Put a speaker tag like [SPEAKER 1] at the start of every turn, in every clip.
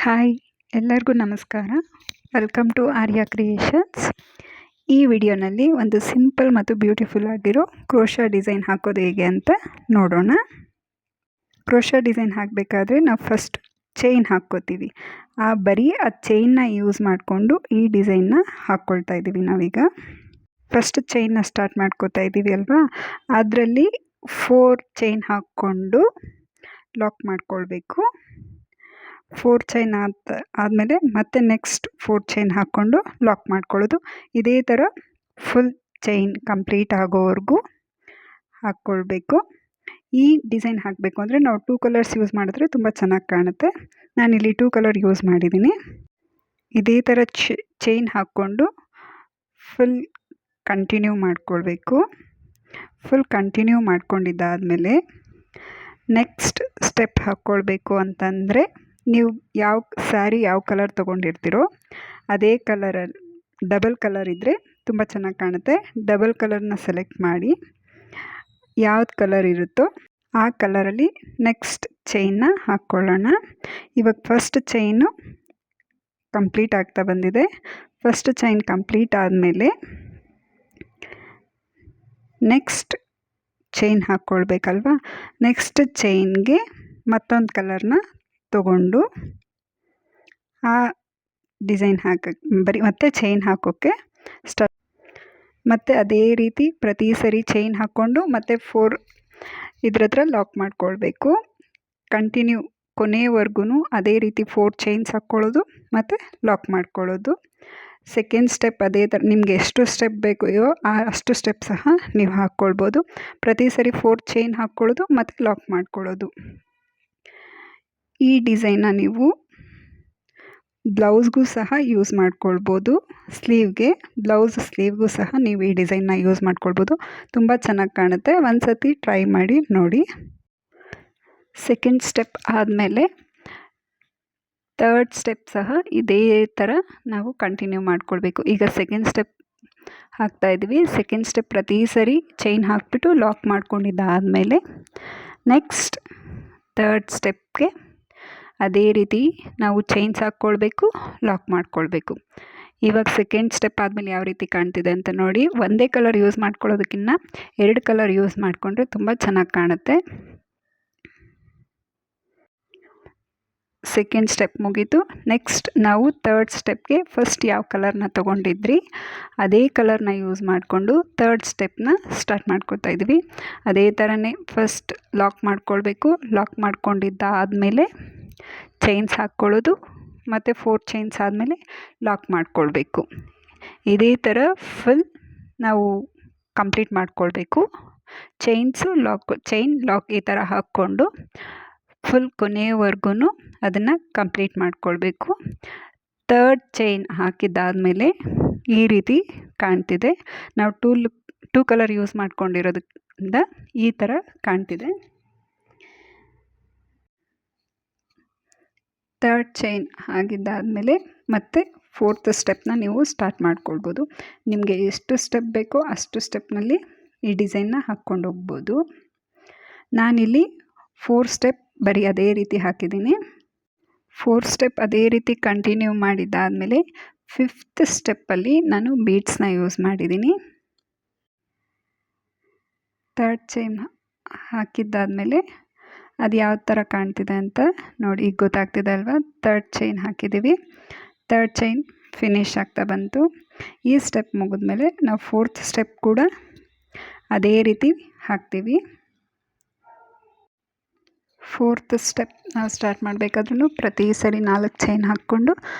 [SPEAKER 1] Hi, ಎಲ್ಲರಿಗೂ ನಮಸ್ಕಾರ. Welcome to Arya creations. ಈ ವಿಡಿಯೋನಲ್ಲಿ ಒಂದು ಸಿಂಪಲ್ ಮತ್ತು ಬ್ಯೂಟಿಫುಲ್ ಆಗಿರೋ ಕ್ರೋಶಾ ಡಿಸೈನ್ ಹಾಕೋದು ಹೇಗೆ ಅಂತ ನೋಡೋಣ. ಕ್ರೋಶಾ ಡಿಸೈನ್ ಹಾಕಬೇಕಾದ್ರೆ ನಾವು ಫಸ್ಟ್ ಚೈನ್ ಹಾಕ್ಕೋತೀವಿ. ಬರೀ ಆ ಚೈನ್ನ ಯೂಸ್ ಮಾಡಿಕೊಂಡು ಈ ಡಿಸೈನ್ನ ಹಾಕ್ಕೊಳ್ತಾ ಇದ್ದೀವಿ ನಾವೀಗ. ಫಸ್ಟ್ ಚೈನ್ನ ಸ್ಟಾರ್ಟ್ ಮಾಡ್ಕೋತಾ ಇದ್ದೀವಿ ಅಲ್ವಾ, ಅದರಲ್ಲಿ 4 ಚೈನ್ ಹಾಕ್ಕೊಂಡು ಲಾಕ್ ಮಾಡ್ಕೊಳ್ಬೇಕು. 4 ಚೈನ್ ಆದಮೇಲೆ ಮತ್ತೆ ನೆಕ್ಸ್ಟ್ 4 ಚೈನ್ ಹಾಕ್ಕೊಂಡು ಲಾಕ್ ಮಾಡ್ಕೊಳ್ಳೋದು. ಇದೇ ಥರ ಫುಲ್ ಚೈನ್ ಕಂಪ್ಲೀಟ್ ಆಗೋವರೆಗೂ ಹಾಕ್ಕೊಳ್ಬೇಕು. ಈ ಡಿಸೈನ್ ಹಾಕಬೇಕು ಅಂದರೆ ನಾವು 2 ಕಲರ್ಸ್ ಯೂಸ್ ಮಾಡಿದ್ರೆ ತುಂಬ ಚೆನ್ನಾಗಿ ಕಾಣುತ್ತೆ. ನಾನಿಲ್ಲಿ 2 ಕಲರ್ ಯೂಸ್ ಮಾಡಿದ್ದೀನಿ. ಇದೇ ಥರ ಚೈನ್ ಹಾಕ್ಕೊಂಡು ಫುಲ್ ಕಂಟಿನ್ಯೂ ಮಾಡ್ಕೊಳ್ಬೇಕು. ಫುಲ್ ಕಂಟಿನ್ಯೂ ಮಾಡ್ಕೊಂಡಿದ್ದಾದಮೇಲೆ ನೆಕ್ಸ್ಟ್ ಸ್ಟೆಪ್ ಹಾಕ್ಕೊಳ್ಬೇಕು ಅಂತಂದರೆ, ನೀವು ಯಾವ ಸ್ಯಾರಿ ಯಾವ ಕಲರ್ ತೊಗೊಂಡಿರ್ತೀರೋ ಅದೇ ಕಲರಲ್ಲಿ ಡಬಲ್ ಕಲರ್ ಇದ್ದರೆ ತುಂಬ ಚೆನ್ನಾಗಿ ಕಾಣುತ್ತೆ. ಡಬಲ್ ಕಲರ್ನ ಸೆಲೆಕ್ಟ್ ಮಾಡಿ ಯಾವ್ದು ಕಲರ್ ಇರುತ್ತೋ ಆ ಕಲರಲ್ಲಿ ನೆಕ್ಸ್ಟ್ ಚೈನ್ನ ಹಾಕ್ಕೊಳ್ಳೋಣ. ಇವಾಗ ಫಸ್ಟ್ ಚೈನು ಕಂಪ್ಲೀಟ್ ಆಗ್ತಾ ಬಂದಿದೆ. ಫಸ್ಟ್ ಚೈನ್ ಕಂಪ್ಲೀಟ್ ಆದಮೇಲೆ ನೆಕ್ಸ್ಟ್ ಚೈನ್ ಹಾಕ್ಕೊಳ್ಬೇಕಲ್ವ. ನೆಕ್ಸ್ಟ್ ಚೈನ್ಗೆ ಮತ್ತೊಂದು ಕಲರ್ನ ತಗೊಂಡು ಆ ಡಿಸೈನ್ ಬರೀ ಮತ್ತೆ ಚೈನ್ ಹಾಕೋಕ್ಕೆ ಸ್ಟಾರ್ಟ್. ಮತ್ತು ಅದೇ ರೀತಿ ಪ್ರತಿ ಸರಿ ಚೈನ್ ಹಾಕ್ಕೊಂಡು ಮತ್ತೆ 4 ಇದ್ರ ಹತ್ರ ಲಾಕ್ ಮಾಡ್ಕೊಳ್ಬೇಕು. ಕಂಟಿನ್ಯೂ ಕೊನೆಯವರೆಗೂ ಅದೇ ರೀತಿ 4 ಚೈನ್ಸ್ ಹಾಕ್ಕೊಳ್ಳೋದು ಮತ್ತು ಲಾಕ್ ಮಾಡ್ಕೊಳ್ಳೋದು. ಸೆಕೆಂಡ್ ಸ್ಟೆಪ್ ಅದೇ ಥರ ನಿಮಗೆ ಎಷ್ಟು ಸ್ಟೆಪ್ ಬೇಕೋ ಅಷ್ಟು ಸ್ಟೆಪ್ ಸಹ ನೀವು ಹಾಕ್ಕೊಳ್ಬೋದು. ಪ್ರತಿ ಸರಿ 4 ಚೈನ್ ಹಾಕ್ಕೊಳ್ಳೋದು ಮತ್ತು ಲಾಕ್ ಮಾಡ್ಕೊಳ್ಳೋದು. ಈ ಡಿಸೈನ್ನ ನೀವು ಬ್ಲೌಸ್ಗೂ ಸಹ ಯೂಸ್ ಮಾಡ್ಕೊಳ್ಬೋದು. ಬ್ಲೌಸ್ ಸ್ಲೀವ್ಗೂ ಸಹ ನೀವು ಈ ಡಿಸೈನ್ನ ಯೂಸ್ ಮಾಡ್ಕೊಳ್ಬೋದು. ತುಂಬ ಚೆನ್ನಾಗಿ ಕಾಣುತ್ತೆ. ಒಂದು ಸತಿ ಟ್ರೈ ಮಾಡಿ ನೋಡಿ. ಸೆಕೆಂಡ್ ಸ್ಟೆಪ್ ಆದಮೇಲೆ ಥರ್ಡ್ ಸ್ಟೆಪ್ ಸಹ ಇದೇ ಥರ ನಾವು ಕಂಟಿನ್ಯೂ ಮಾಡ್ಕೊಳ್ಬೇಕು. ಈಗ ಸೆಕೆಂಡ್ ಸ್ಟೆಪ್ ಹಾಕ್ತಾಯಿದ್ವಿ. ಸೆಕೆಂಡ್ ಸ್ಟೆಪ್ ಪ್ರತಿ ಸರಿ ಚೈನ್ ಹಾಕ್ಬಿಟ್ಟು ಲಾಕ್ ಮಾಡ್ಕೊಂಡಿದ್ದಾದಮೇಲೆ ನೆಕ್ಸ್ಟ್ ಥರ್ಡ್ ಸ್ಟೆಪ್ಗೆ ಅದೇ ರೀತಿ ನಾವು ಚೈನ್ಸ್ ಹಾಕ್ಕೊಳ್ಬೇಕು, ಲಾಕ್ ಮಾಡ್ಕೊಳ್ಬೇಕು. ಇವಾಗ ಸೆಕೆಂಡ್ ಸ್ಟೆಪ್ ಆದಮೇಲೆ ಯಾವ ರೀತಿ ಕಾಣ್ತಿದೆ ಅಂತ ನೋಡಿ. ಒಂದೇ ಕಲರ್ ಯೂಸ್ ಮಾಡ್ಕೊಳ್ಳೋದಕ್ಕಿಂತ 2 ಕಲರ್ ಯೂಸ್ ಮಾಡಿಕೊಂಡ್ರೆ ತುಂಬ ಚೆನ್ನಾಗಿ ಕಾಣುತ್ತೆ. ಸೆಕೆಂಡ್ ಸ್ಟೆಪ್ ಮುಗೀತು. ನೆಕ್ಸ್ಟ್ ನಾವು ಥರ್ಡ್ ಸ್ಟೆಪ್ಗೆ ಫಸ್ಟ್ ಯಾವ ಕಲರ್ನ ತೊಗೊಂಡಿದ್ರಿ ಅದೇ ಕಲರ್ನ ಯೂಸ್ ಮಾಡಿಕೊಂಡು ಥರ್ಡ್ ಸ್ಟೆಪ್ನ ಸ್ಟಾರ್ಟ್ ಮಾಡ್ಕೊತಾ ಇದ್ವಿ. ಅದೇ ಥರನೇ ಫಸ್ಟ್ ಲಾಕ್ ಮಾಡ್ಕೊಳ್ಬೇಕು. ಲಾಕ್ ಮಾಡ್ಕೊಂಡಿದ್ದಾದಮೇಲೆ ಚೈನ್ಸ್ ಹಾಕ್ಕೊಳ್ಳೋದು ಮತ್ತು 4 ಚೈನ್ಸ್ ಆದಮೇಲೆ ಲಾಕ್ ಮಾಡ್ಕೊಳ್ಬೇಕು. ಇದೇ ಥರ ಫುಲ್ ನಾವು ಕಂಪ್ಲೀಟ್ ಮಾಡ್ಕೊಳ್ಬೇಕು. ಚೈನ್ ಲಾಕ್ ಈ ಥರ ಹಾಕ್ಕೊಂಡು ಫುಲ್ ಕೊನೆಯವರೆಗೂ ಅದನ್ನು ಕಂಪ್ಲೀಟ್ ಮಾಡ್ಕೊಳ್ಬೇಕು. ಥರ್ಡ್ ಚೈನ್ ಹಾಕಿದ್ದಾದಮೇಲೆ ಈ ರೀತಿ ಕಾಣ್ತಿದೆ. ನಾವು ಟೂ ಕಲರ್ ಯೂಸ್ ಮಾಡ್ಕೊಂಡಿರೋದ್ರಿಂದ ಈ ಥರ ಕಾಣ್ತಿದೆ. ಥರ್ಡ್ ಚೈನ್ ಆಗಿದ್ದಾದಮೇಲೆ ಮತ್ತೆ 4th ಸ್ಟೆಪ್ನ ನೀವು ಸ್ಟಾರ್ಟ್ ಮಾಡ್ಕೊಳ್ಬೋದು. ನಿಮಗೆ ಎಷ್ಟು ಸ್ಟೆಪ್ ಬೇಕೋ ಅಷ್ಟು ಸ್ಟೆಪ್ನಲ್ಲಿ ಈ ಡಿಸೈನ್ನ ಹಾಕ್ಕೊಂಡು ಹೋಗ್ಬೋದು. ನಾನಿಲ್ಲಿ 4 ಸ್ಟೆಪ್ ಬರೀ ಅದೇ ರೀತಿ ಹಾಕಿದ್ದೀನಿ. 4 ಸ್ಟೆಪ್ ಅದೇ ರೀತಿ ಕಂಟಿನ್ಯೂ ಮಾಡಿದ್ದಾದಮೇಲೆ 5th ಸ್ಟೆಪ್ಪಲ್ಲಿ ನಾನು ಬೀಡ್ಸ್ನ ಯೂಸ್ ಮಾಡಿದ್ದೀನಿ. ಥರ್ಡ್ ಚೈನ್ ಹಾಕಿದ್ದಾದಮೇಲೆ ಅದು ಯಾವ ಥರ ಕಾಣ್ತಿದೆ ಅಂತ ನೋಡಿ. ಈಗ ಗೊತ್ತಾಗ್ತಿದೆ ಅಲ್ವಾ. ಥರ್ಡ್ ಚೈನ್ ಹಾಕಿದ್ದೀವಿ. ಥರ್ಡ್ ಚೈನ್ ಫಿನಿಶ್ ಆಗ್ತಾ ಬಂತು. ಈ ಸ್ಟೆಪ್ ಮುಗಿದ್ಮೇಲೆ ನಾವು 4th ಸ್ಟೆಪ್ ಕೂಡ ಅದೇ ರೀತಿ ಹಾಕ್ತೀವಿ. 4th ಸ್ಟೆಪ್ ನಾವು ಸ್ಟಾರ್ಟ್ ಮಾಡಬೇಕಾದ್ರೂ ಪ್ರತಿ ಸರಿ 4 ಚೈನ್ ಹಾಕ್ಕೊಂಡು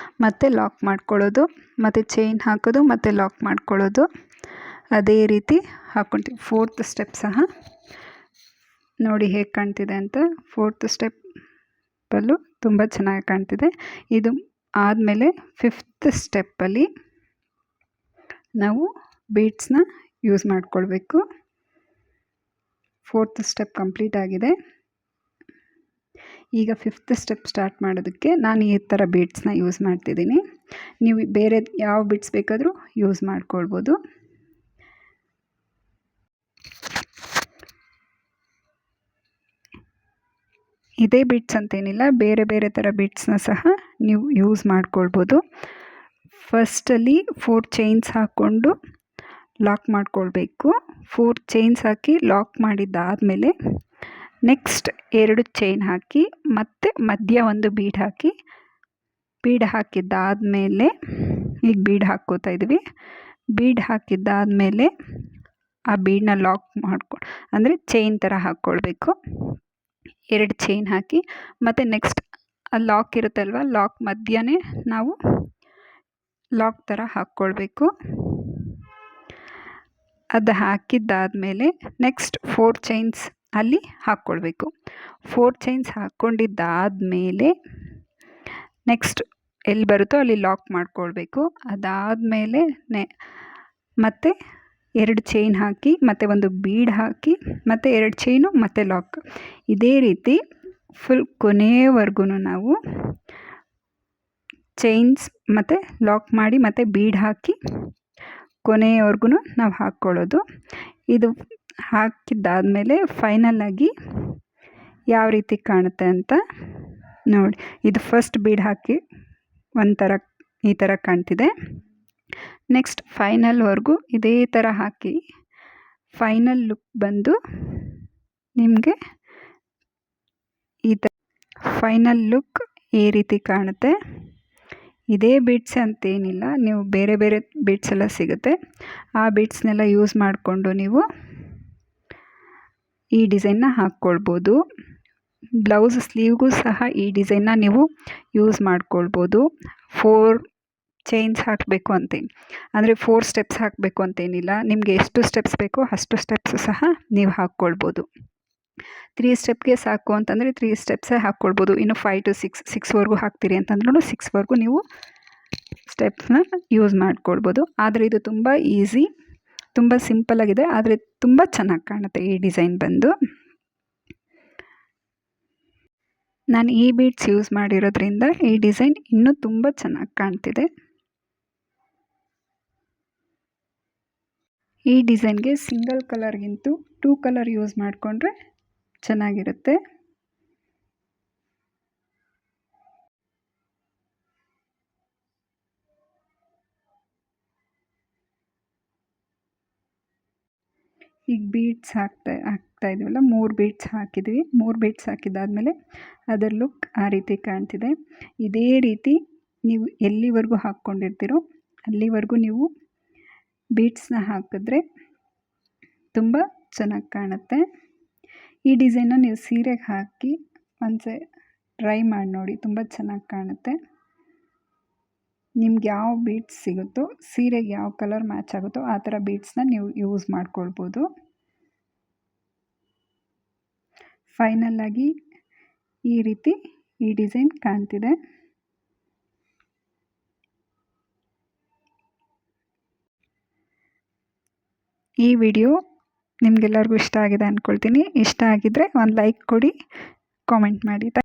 [SPEAKER 1] ಮತ್ತೆ ಲಾಕ್ ಮಾಡ್ಕೊಳ್ಳೋದು, ಮತ್ತು ಚೈನ್ ಹಾಕೋದು ಮತ್ತು ಲಾಕ್ ಮಾಡ್ಕೊಳ್ಳೋದು. ಅದೇ ರೀತಿ ಹಾಕ್ಕೊಳ್ತೀವಿ. 4th ಸ್ಟೆಪ್ ಸಹ ನೋಡಿ ಹೇಗೆ ಕಾಣ್ತಿದೆ ಅಂತ. 4th ಸ್ಟೆಪ್ಪಲ್ಲೂ ತುಂಬ ಚೆನ್ನಾಗಿ ಕಾಣ್ತಿದೆ. ಇದು ಆದಮೇಲೆ 5th ಸ್ಟೆಪ್ಪಲ್ಲಿ ನಾವು ಬೀಡ್ಸ್ನ ಯೂಸ್ ಮಾಡ್ಕೊಳ್ಬೇಕು. 4th ಸ್ಟೆಪ್ ಕಂಪ್ಲೀಟ್ ಆಗಿದೆ. ಈಗ 5th ಸ್ಟೆಪ್ ಸ್ಟಾರ್ಟ್ ಮಾಡೋದಕ್ಕೆ ನಾನು ಈ ಥರ ಬೀಡ್ಸ್ನ ಯೂಸ್ ಮಾಡ್ತಿದ್ದೀನಿ. ನೀವು ಬೇರೆ ಯಾವ ಬೀಡ್ಸ್ ಬೇಕಾದರೂ ಯೂಸ್ ಮಾಡ್ಕೊಳ್ಬೋದು. ಇದೇ ಬೀಡ್ಸ್ ಅಂತೇನಿಲ್ಲ, ಬೇರೆ ಬೇರೆ ಥರ ಬೀಡ್ಸ್ನ ಸಹ ನೀವು ಯೂಸ್ ಮಾಡ್ಕೊಳ್ಬೋದು. ಫಸ್ಟಲ್ಲಿ 4 ಚೈನ್ಸ್ ಹಾಕ್ಕೊಂಡು ಲಾಕ್ ಮಾಡ್ಕೊಳ್ಬೇಕು. 4 ಚೈನ್ಸ್ ಹಾಕಿ ಲಾಕ್ ಮಾಡಿದ್ದಾದಮೇಲೆ ನೆಕ್ಸ್ಟ್ 2 ಚೈನ್ ಹಾಕಿ ಮತ್ತೆ ಮಧ್ಯ ಒಂದು ಬೀಡ್ ಹಾಕಿ, ಬೀಡ್ ಹಾಕಿದ್ದಾದಮೇಲೆ ಈಗ ಬೀಡ್ ಹಾಕ್ಕೋತಾ ಇದ್ವಿ. ಬೀಡ್ ಹಾಕಿದ್ದಾದಮೇಲೆ ಆ ಬೀಡನ್ನ ಲಾಕ್ ಅಂದರೆ ಚೈನ್ ಥರ ಹಾಕ್ಕೊಳ್ಬೇಕು. 2 ಚೈನ್ ಹಾಕಿ ಮತ್ತು ನೆಕ್ಸ್ಟ್ ಆ ಲಾಕ್ ಇರುತ್ತಲ್ವ, ಲಾಕ್ ಮಧ್ಯನೇ ನಾವು ಲಾಕ್ ಥರ ಹಾಕ್ಕೊಳ್ಬೇಕು. ಅದು ಹಾಕಿದ್ದಾದಮೇಲೆ ನೆಕ್ಸ್ಟ್ 4 ಚೈನ್ಸ್ ಅಲ್ಲಿ ಹಾಕ್ಕೊಳ್ಬೇಕು. 4 ಚೈನ್ಸ್ ಹಾಕ್ಕೊಂಡಿದ್ದಾದಮೇಲೆ ನೆಕ್ಸ್ಟ್ ಎಲ್ಲಿ ಬರುತ್ತೋ ಅಲ್ಲಿ ಲಾಕ್ ಮಾಡ್ಕೊಳ್ಬೇಕು. ಅದಾದಮೇಲೆ ಮತ್ತೆ 2 ಚೈನ್ ಹಾಕಿ ಮತ್ತು ಒಂದು ಬೀಡ್ ಹಾಕಿ ಮತ್ತು 2 ಚೈನು ಮತ್ತು ಲಾಕ್. ಇದೇ ರೀತಿ ಫುಲ್ ಕೊನೆಯವರೆಗೂ ನಾವು ಚೈನ್ಸ್ ಮತ್ತು ಲಾಕ್ ಮಾಡಿ ಮತ್ತು ಬೀಡ್ ಹಾಕಿ ಕೊನೆಯವರೆಗೂ ನಾವು ಹಾಕ್ಕೊಳ್ಳೋದು. ಇದು ಹಾಕಿದ್ದಾದಮೇಲೆ ಫೈನಲಾಗಿ ಯಾವ ರೀತಿ ಕಾಣುತ್ತೆ ಅಂತ ನೋಡಿ. ಇದು ಫಸ್ಟ್ ಬೀಡ್ ಹಾಕಿ ಒಂಥರ ಈ ಥರ ಕಾಣ್ತಿದೆ. ನೆಕ್ಸ್ಟ್ ಫೈನಲ್ವರೆಗೂ ಇದೇ ಥರ ಹಾಕಿ ಫೈನಲ್ ಲುಕ್ ಬಂದು ನಿಮಗೆ ಈ ಥರ ಫೈನಲ್ ಲುಕ್ ಈ ರೀತಿ ಕಾಣುತ್ತೆ. ಇದೇ ಬೀಡ್ಸ್ ಅಂತೇನಿಲ್ಲ, ನೀವು ಬೇರೆ ಬೇರೆ ಬೀಡ್ಸ್ ಎಲ್ಲ ಸಿಗುತ್ತೆ. ಆ ಬೀಡ್ಸ್ನೆಲ್ಲ ಯೂಸ್ ಮಾಡಿಕೊಂಡು ನೀವು ಈ ಡಿಸೈನ್ನ ಹಾಕ್ಕೊಳ್ಬೋದು. ಬ್ಲೌಸ್ ಸ್ಲೀವ್ಗೂ ಸಹ ಈ ಡಿಸೈನ್ನ ನೀವು ಯೂಸ್ ಮಾಡ್ಕೊಳ್ಬೋದು. 4 ಚೈನ್ಸ್ ಹಾಕಬೇಕು ಅಂತೇನು ಅಂದರೆ 4 ಸ್ಟೆಪ್ಸ್ ಹಾಕಬೇಕು ಅಂತೇನಿಲ್ಲ. ನಿಮಗೆ ಎಷ್ಟು ಸ್ಟೆಪ್ಸ್ ಬೇಕೋ ಅಷ್ಟು ಸ್ಟೆಪ್ಸ್ ಸಹ ನೀವು ಹಾಕ್ಕೊಳ್ಬೋದು. 3 ಸ್ಟೆಪ್ಗೆ ಸಾಕು ಅಂತಂದರೆ 3 ಸ್ಟೆಪ್ಸೇ ಹಾಕ್ಕೊಳ್ಬೋದು. ಇನ್ನು 5 to 6ವರೆಗೂ ಹಾಕ್ತೀರಿ ಅಂತಂದ್ರೂ 6ವರೆಗೂ ನೀವು ಸ್ಟೆಪ್ಸ್ನ ಯೂಸ್ ಮಾಡ್ಕೊಳ್ಬೋದು. ಆದರೆ ಇದು ತುಂಬ ಈಸಿ, ತುಂಬ ಸಿಂಪಲ್ಲಾಗಿದೆ, ಆದರೆ ತುಂಬ ಚೆನ್ನಾಗಿ ಕಾಣುತ್ತೆ ಈ ಡಿಸೈನ್ ಬಂದು. ನಾನು ಈ ಬೀಡ್ಸ್ ಯೂಸ್ ಮಾಡಿರೋದ್ರಿಂದ ಈ ಡಿಸೈನ್ ಇನ್ನೂ ತುಂಬ ಚೆನ್ನಾಗಿ ಕಾಣ್ತಿದೆ. ಈ ಡಿಸೈನ್ಗೆ ಸಿಂಗಲ್ ಕಲರ್ಗಿಂತೂ 2 ಕಲರ್ ಯೂಸ್ ಮಾಡಿಕೊಂಡ್ರೆ ಚೆನ್ನಾಗಿರುತ್ತೆ. ಈಗ ಬೀಡ್ಸ್ ಹಾಕ್ತಾ ಇದೀವಲ್ಲ, 3 ಬೀಡ್ಸ್ ಹಾಕಿದ್ವಿ. 3 ಬೀಡ್ಸ್ ಹಾಕಿದ್ದಾದಮೇಲೆ ಅದರ ಲುಕ್ ಆ ರೀತಿ ಕಾಣ್ತಿದೆ. ಇದೇ ರೀತಿ ನೀವು ಎಲ್ಲಿವರೆಗೂ ಹಾಕ್ಕೊಂಡಿರ್ತೀರೋ ಅಲ್ಲಿವರೆಗೂ ನೀವು ಬೀಡ್ಸ್ನ ಹಾಕಿದ್ರೆ ತುಂಬ ಚೆನ್ನಾಗಿ ಕಾಣುತ್ತೆ. ಈ ಡಿಸೈನ್ನ ನೀವು ಸೀರೆಗೆ ಹಾಕಿ ಒಂದ್ಸೆ ಟ್ರೈ ಮಾಡಿ ನೋಡಿ, ತುಂಬ ಚೆನ್ನಾಗಿ ಕಾಣುತ್ತೆ. ನಿಮ್ಗೆ ಯಾವ ಬೀಡ್ಸ್ ಸಿಗುತ್ತೋ, ಸೀರೆಗೆ ಯಾವ ಕಲರ್ ಮ್ಯಾಚ್ ಆಗುತ್ತೋ ಆ ಥರ ಬೀಡ್ಸ್ನ ನೀವು ಯೂಸ್ ಮಾಡ್ಕೊಳ್ಬೋದು. ಫೈನಲಾಗಿ ಈ ರೀತಿ ಈ ಡಿಸೈನ್ ಕಾಣ್ತಿದೆ. ಈ ವಿಡಿಯೋ ನಿಮಗೆಲ್ಲರಿಗೂ ಇಷ್ಟ ಆಗಿದೆ ಅಂದ್ಕೊಳ್ತೀನಿ. ಇಷ್ಟ ಆಗಿದ್ದರೆ ಒಂದು ಲೈಕ್ ಕೊಡಿ, ಕಾಮೆಂಟ್ ಮಾಡಿ.